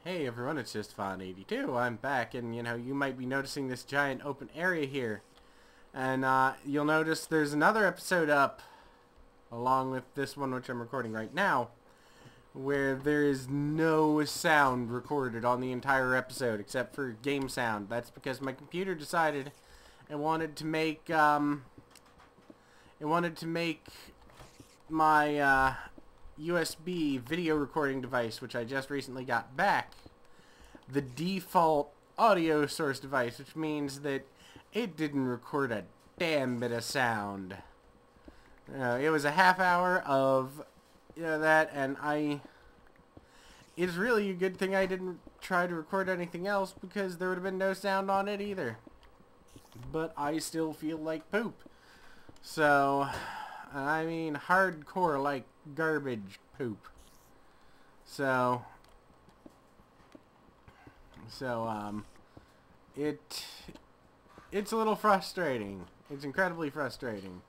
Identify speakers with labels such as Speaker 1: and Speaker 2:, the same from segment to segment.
Speaker 1: Hey everyone, it's just Fawn82. I'm back, and you might be noticing this giant open area here. And you'll notice there's another episode up, along with this one which I'm recording right now, where there is no sound recorded on the entire episode except for game sound. That's because my computer decided it wanted to make my USB video recording device, which I just recently got back, the default audio source device, which means that it didn't record a damn bit of sound. It was a half hour of that, and it's really a good thing I didn't try to record anything else, because there would have been no sound on it either. But I still feel like poop. So, I mean, hardcore, like, garbage poop. So, it's a little frustrating. It's incredibly frustrating.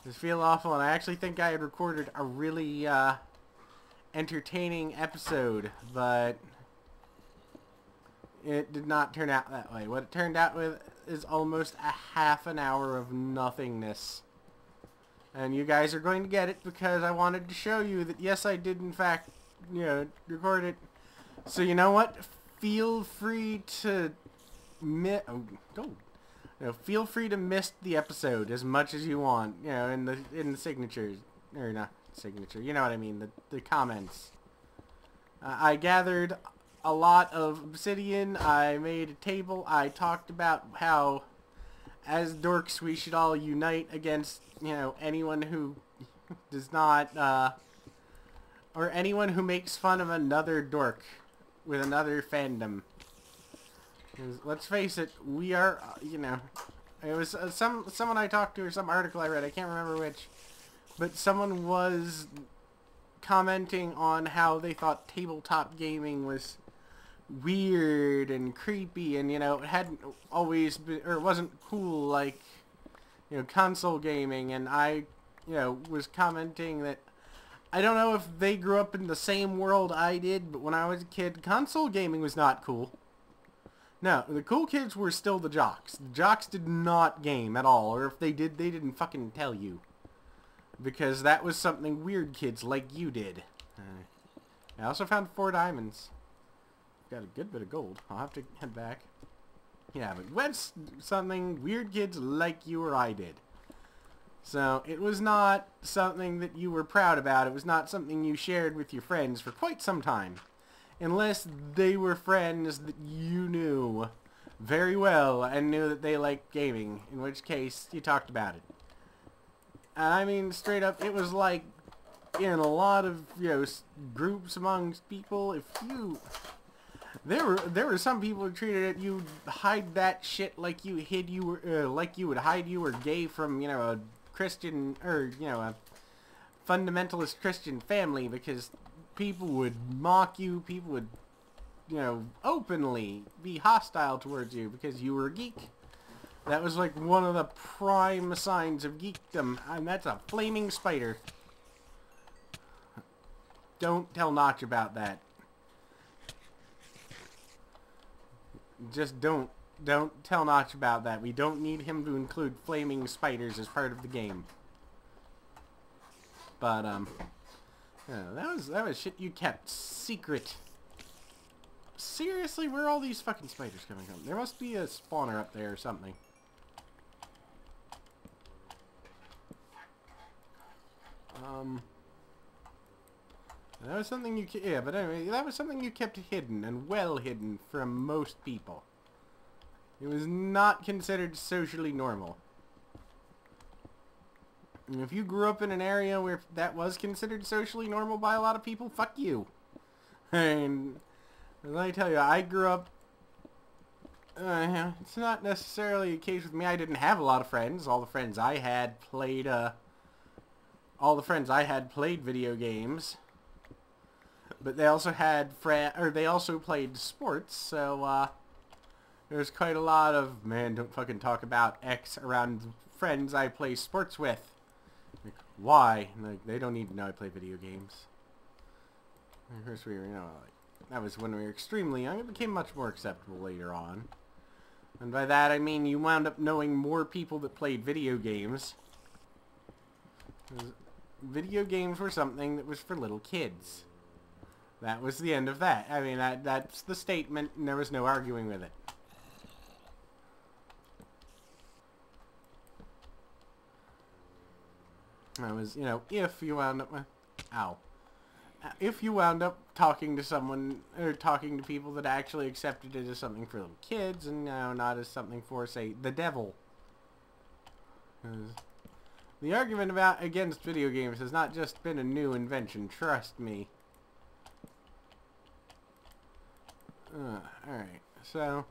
Speaker 1: I just feel awful, and I actually think I had recorded a really, entertaining episode, but it did not turn out that way. What it turned out with is almost a half an hour of nothingness. And you guys are going to get it because I wanted to show you that yes, I did in fact, record it. So you know what? Feel free to feel free to miss the episode as much as you want. In the signatures, or not signature. You know what I mean? The comments. I gathered a lot of obsidian. I made a table. I talked about how, as dorks, we should all unite against, anyone who does not, or anyone who makes fun of another dork with another fandom. 'Cause let's face it, we are, it was someone I talked to, or some article I read, I can't remember which, but someone was commenting on how they thought tabletop gaming was weird and creepy, and it hadn't always been, or it wasn't cool like console gaming. And I was commenting that I don't know if they grew up in the same world I did, but when I was a kid, console gaming was not cool. No, the cool kids were still the jocks. The jocks did not game at all, or if they did, they didn't fucking tell you, because that was something weird kids like you did. I also found 4 diamonds. Got a good bit of gold. I'll have to head back. Yeah, but what's something weird kids like you or I did. So, it was not something that you were proud about. It was not something you shared with your friends for quite some time. Unless they were friends that you knew very well and knew that they liked gaming. In which case, you talked about it. I mean, straight up, it was like in a lot of, groups amongst people, if you... There were some people who treated it, you hide that shit like you hid you were, like you would hide you were gay from, a Christian, or, a fundamentalist Christian family, because people would mock you, people would, openly be hostile towards you because you were a geek. That was like one of the prime signs of geekdom, and that's a flaming spider. Don't tell Notch about that. Just don't tell Notch about that. We don't need him to include flaming spiders as part of the game. But that was shit you kept secret. Seriously, where are all these fucking spiders coming from? There must be a spawner up there or something. That was something you... Yeah, but anyway, that was something you kept hidden, and well hidden from most people. It was not considered socially normal. And if you grew up in an area where that was considered socially normal by a lot of people, fuck you. And let me tell you, I grew up... it's not necessarily a case with me. I didn't have a lot of friends. All the friends I had played video games. But they also had they also played sports, so there's quite a lot of, man, don't fucking talk about X around friends I play sports with. Like, why? Like, they don't need to know I play video games. Of course, we were, like, that was when we were extremely young. It became much more acceptable later on. And by that I mean you wound up knowing more people that played video games. Video games were something that was for little kids. That was the end of that. I mean, that's the statement, and there was no arguing with it. That was, you know, if you wound up... Ow. If you wound up talking to someone, or talking to people that actually accepted it as something for little kids, and, you know, not as something for, say, the devil. The argument against video games has not just been a new invention, trust me. Alright, so...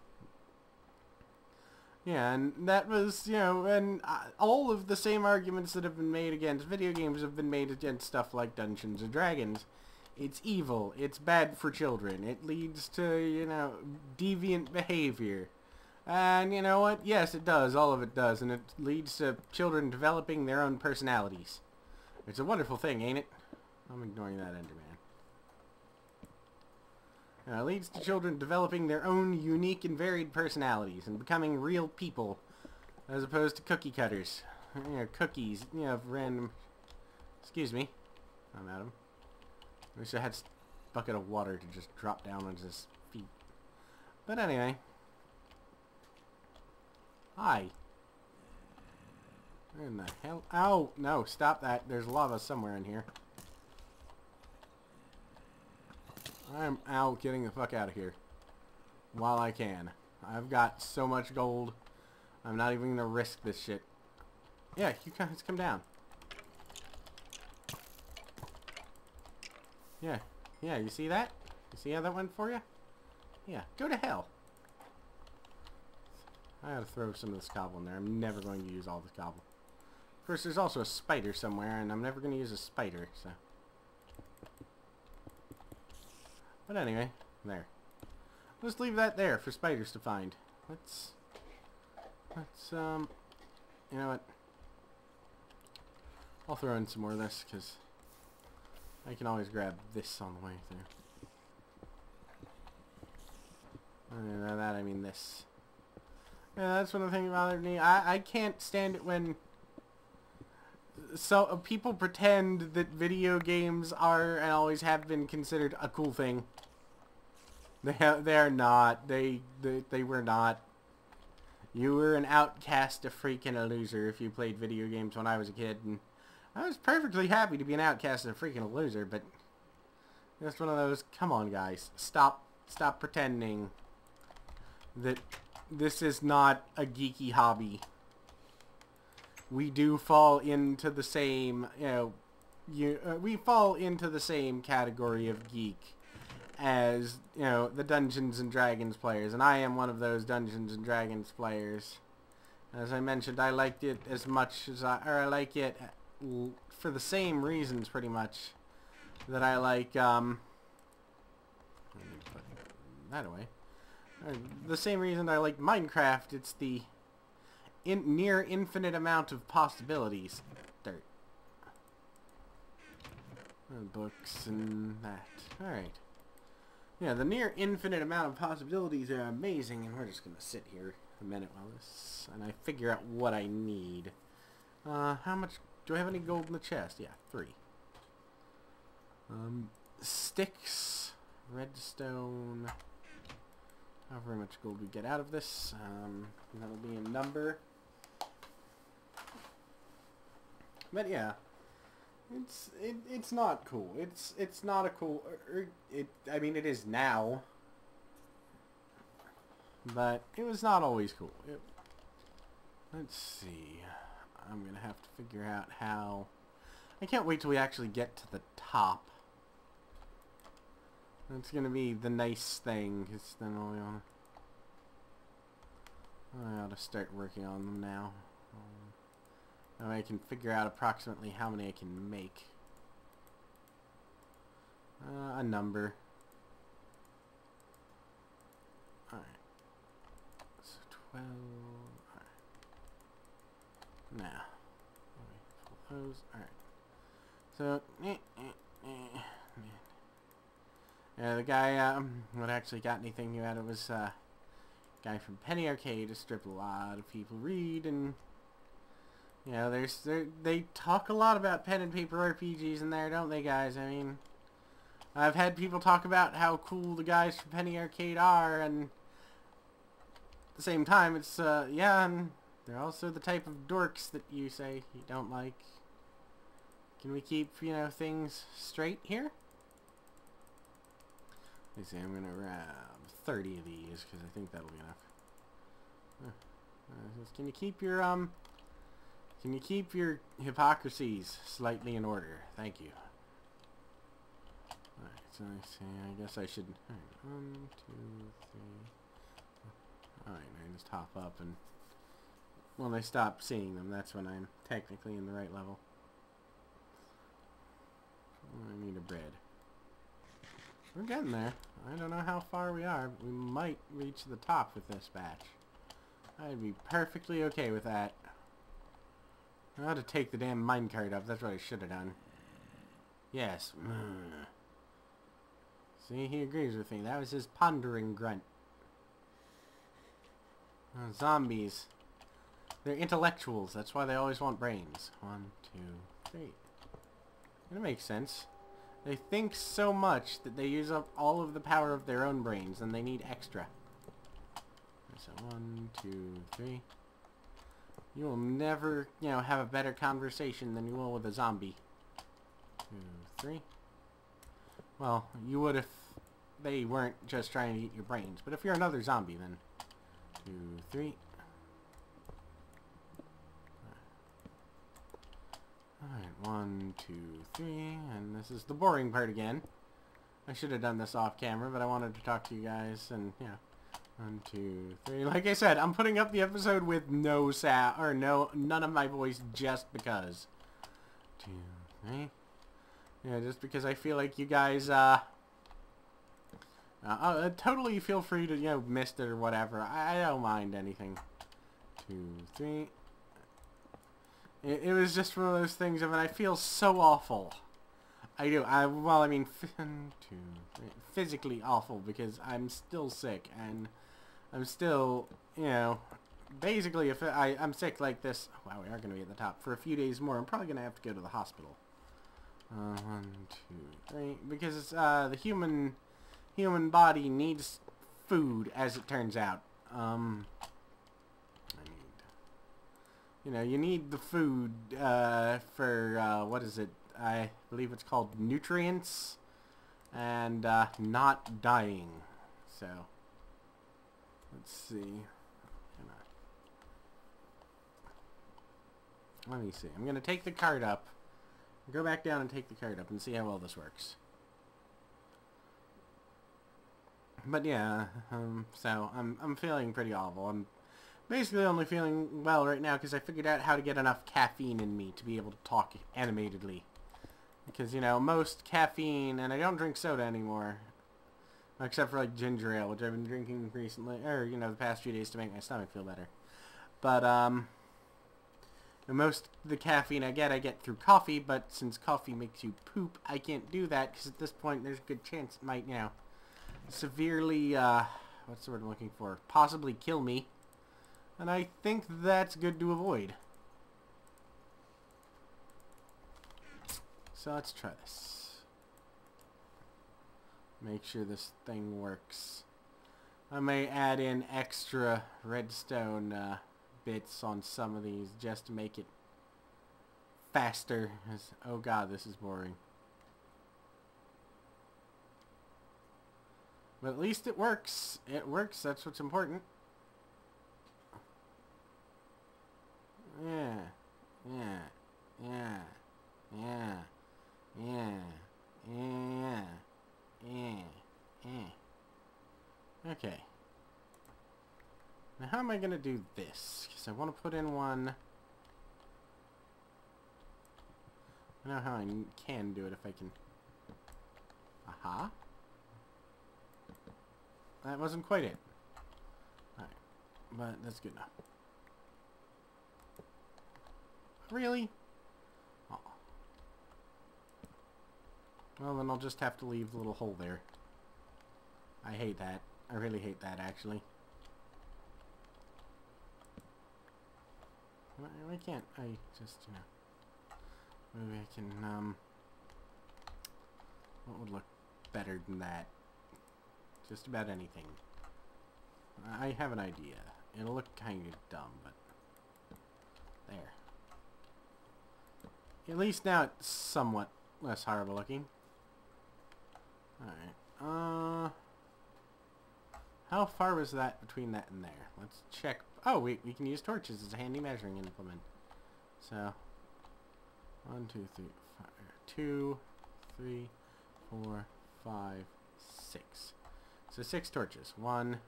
Speaker 1: Yeah, and that was, you know, and all of the same arguments that have been made against video games have been made against stuff like Dungeons & Dragons. It's evil, it's bad for children, it leads to, you know, deviant behavior. And you know what? Yes, it does, all of it does, and it leads to children developing their own personalities. It's a wonderful thing, ain't it? I'm ignoring that Enderman. It leads to children developing their own unique and varied personalities and becoming real people as opposed to cookie cutters. You know, cookies, you know, random... Excuse me. I'm Adam. I wish I had a bucket of water to just drop down on his feet. But anyway. Hi. Where in the hell? Ow! No, stop that. There's lava somewhere in here. I'm out getting the fuck out of here. While I can. I've got so much gold. I'm not even gonna risk this shit. Yeah, you guys come down. Yeah. Yeah, you see that? You see how that went for you? Yeah, go to hell. I gotta throw some of this cobble in there. I'm never going to use all the cobble. Of course, there's also a spider somewhere, and I'm never going to use a spider, so... But anyway, there. Let's leave that there for spiders to find. Let's, you know what? I'll throw in some more of this, because I can always grab this on the way through. And by that I mean this. Yeah, that's one of the things about me. I can't stand it when people pretend that video games are and always have been considered a cool thing. They are not. They were not. You were an outcast, a freak, and a loser if you played video games when I was a kid, and I was perfectly happy to be an outcast and a freak and a loser, but that's one of those, come on guys, stop pretending that this is not a geeky hobby. We do fall into the same, you know, we fall into the same category of geek as, you know, the Dungeons and Dragons players, and I am one of those Dungeons and Dragons players. As I mentioned, I liked it as much as I like it for the same reasons, pretty much, that I like, let me put that away. The same reason I like Minecraft, it's the near infinite amount of possibilities. Dirt. Books and that. Alright. Yeah, the near infinite amount of possibilities are amazing, and we're just gonna sit here a minute while this, and I figure out what I need. How much, do I have any gold in the chest? Yeah, 3. Sticks, redstone, however much gold we get out of this, that'll be a number. But yeah, it's not cool. It's not a cool. I mean, it is now, but it was not always cool. Let's see. I'm gonna have to figure out how. I can't wait till we actually get to the top. That's gonna be the nice thing, because then I ought to start working on them now. That way I can figure out approximately how many I can make. A number. Alright. So 12. Alright. Now. Full hose. Alright. So, The guy, what actually got anything new out of it was, guy from Penny Arcade, a strip a lot of people read, and, you know, they talk a lot about pen and paper RPGs in there, don't they, guys? I mean, I've had people talk about how cool the guys from Penny Arcade are, and at the same time, it's, yeah, and they're also the type of dorks that you say you don't like. Can we keep, you know, things straight here? Let me see, I'm gonna grab 30 of these, because I think that'll be enough. Can you keep your hypocrisies slightly in order? Thank you. Alright, so I see, I guess I should, alright, 1, 2, 3, alright, I just hop up, and when I stop seeing them, that's when I'm technically in the right level. I need a bread. We're getting there. I don't know how far we are, but we might reach the top with this batch. I'd be perfectly okay with that. I ought to take the damn minecart up. That's what I should have done. Yes. See, he agrees with me. That was his pondering grunt. Zombies. They're intellectuals. That's why they always want brains. 1, 2, 3. It makes sense. They think so much that they use up all of the power of their own brains, and they need extra. So 1, 2, 3. You will never, you know, have a better conversation than you will with a zombie. 2, 3. Well, you would if they weren't just trying to eat your brains. But if you're another zombie, then 2, 3. Alright, 1, 2, 3, and this is the boring part again. I should have done this off camera, but I wanted to talk to you guys, and yeah. 1, 2, 3. Like I said, I'm putting up the episode with no sound, or none of my voice, just because. 2, 3. Yeah, just because I feel like you guys, totally feel free to, you know, miss it or whatever. I don't mind anything. 2, 3. It was just one of those things of, and I feel so awful. I do. Well, I mean, 2, 3, physically awful, because I'm still sick, and I'm still, you know, basically, if I'm sick like this, wow, we are going to be at the top for a few days more. I'm probably going to have to go to the hospital. 1, 2, 3, because the human body needs food, as it turns out. You know, you need the food for, what is it? I believe it's called nutrients and not dying. So, let's see. Let me see. I'm going to take the card up. Go back down and take the card up and see how well this works. But yeah, so I'm feeling pretty awful. I'm basically only feeling well right now because I figured out how to get enough caffeine in me to be able to talk animatedly. Because, you know, most caffeine, and I don't drink soda anymore, except for, like, ginger ale, which I've been drinking recently, or, you know, the past few days to make my stomach feel better. But, most of the caffeine I get through coffee, but since coffee makes you poop, I can't do that, because at this point, there's a good chance it might, you know, severely, what's the word I'm looking for? Possibly kill me. And I think that's good to avoid. So let's try this. Make sure this thing works. I may add in extra redstone bits on some of these just to make it faster. Oh god, this is boring. But at least it works. It works, that's what's important. Yeah. Yeah. Yeah. Yeah. Yeah. Yeah. Yeah. Yeah. Okay. Now how am I going to do this? Because I want to put in one. I know how I can do it if I can. Aha. That wasn't quite it. Alright. But that's good enough. Really? Oh. Well, then I'll just have to leave the little hole there. I hate that. I really hate that, actually. Why can't I just, you know... Maybe I can, what would look better than that? Just about anything. I have an idea. It'll look kind of dumb, but... There. At least now it's somewhat less horrible looking. Alright. How far was that between that and there? Let's check. Oh, we can use torches as a handy measuring implement. So, 1, 2, 3, 5, 2, 3, 4, 5, 6. So 6 torches. 1,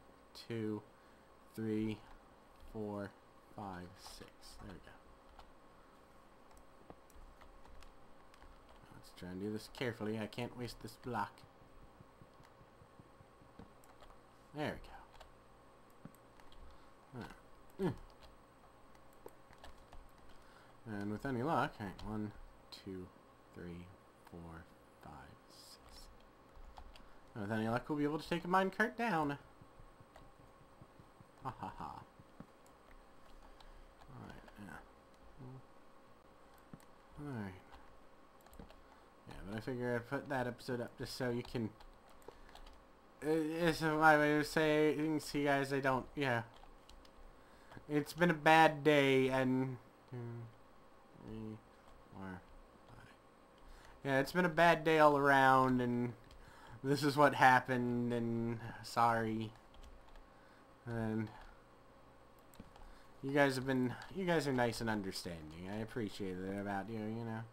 Speaker 1: 2, 3, 4, 5, 6. There we go. Let's try and do this carefully. I can't waste this block. There we go. And with any luck, alright, 1, 2, 3, 4, 5, 6. And with any luck, we'll be able to take a minecart down. Ha ha ha. Alright, yeah. Alright. Yeah, but I figure I'd put that episode up just so you can... It's my way to say, you can see guys, I don't, yeah. It's been a bad day, and... 2, 3, 4, 5. Yeah, it's been a bad day all around, and this is what happened, and sorry. And you guys are nice and understanding. I appreciate it about you, you know.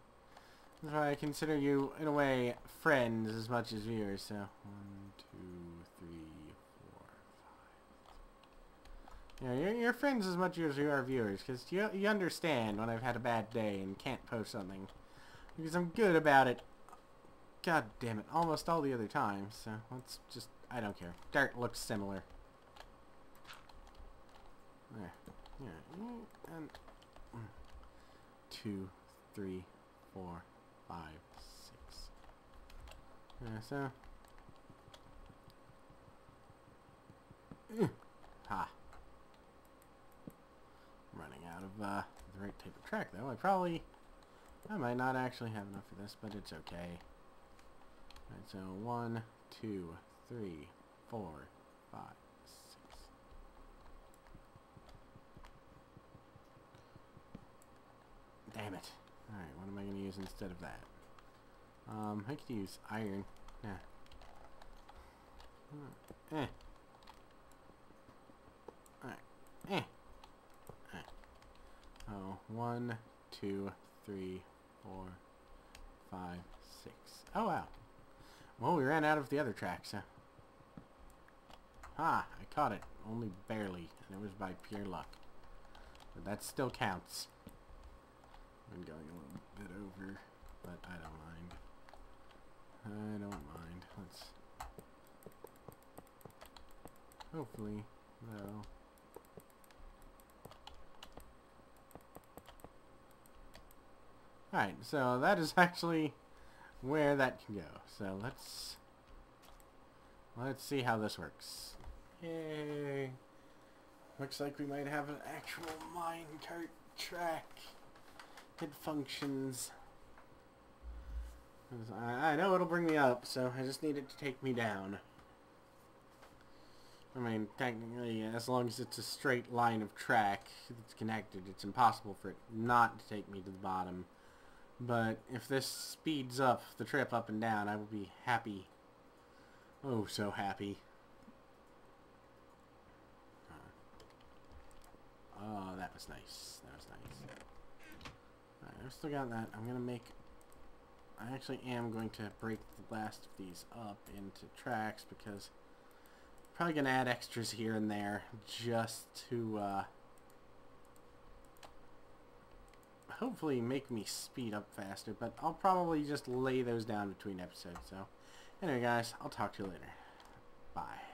Speaker 1: That's why I consider you, in a way, friends as much as viewers, so... 1, 2, 3, 4, 5. Yeah, you're friends as much as you are viewers, because you understand when I've had a bad day and can't post something. Because I'm good about it, god damn it, almost all the other times, so let's just... I don't care. Dirt looks similar. There. Yeah, and... 2, 3, 4, 5, 6. Yeah, so... Ha. I'm running out of the right type of track, though. I might not actually have enough for this, but it's okay. Alright, so 1, 2, 3, 4, 5, 6. Damn it. Alright, what am I going to use instead of that? I could use iron. Yeah. Alright. Oh, 1, 2, 3, 4, 5, 6. Oh, wow. Well, we ran out of the other tracks, huh? Ah, I caught it. Only barely, and it was by pure luck. But that still counts. I'm going a little bit over, but I don't mind. I don't mind. Let's... Hopefully, though... Alright, so that is actually where that can go. So let's see how this works. Yay! Looks like we might have an actual minecart track. It functions. I know it'll bring me up, so I just need it to take me down. I mean, technically, as long as it's a straight line of track that's connected, it's impossible for it not to take me to the bottom. But if this speeds up the trip up and down, I will be happy. Oh, so happy. Oh, that was nice. That was nice. Alright, I've still got that. I actually am going to break the last of these up into tracks because I'm probably going to add extras here and there just to hopefully make me speed up faster, but I'll probably just lay those down between episodes. So anyway guys, I'll talk to you later. Bye.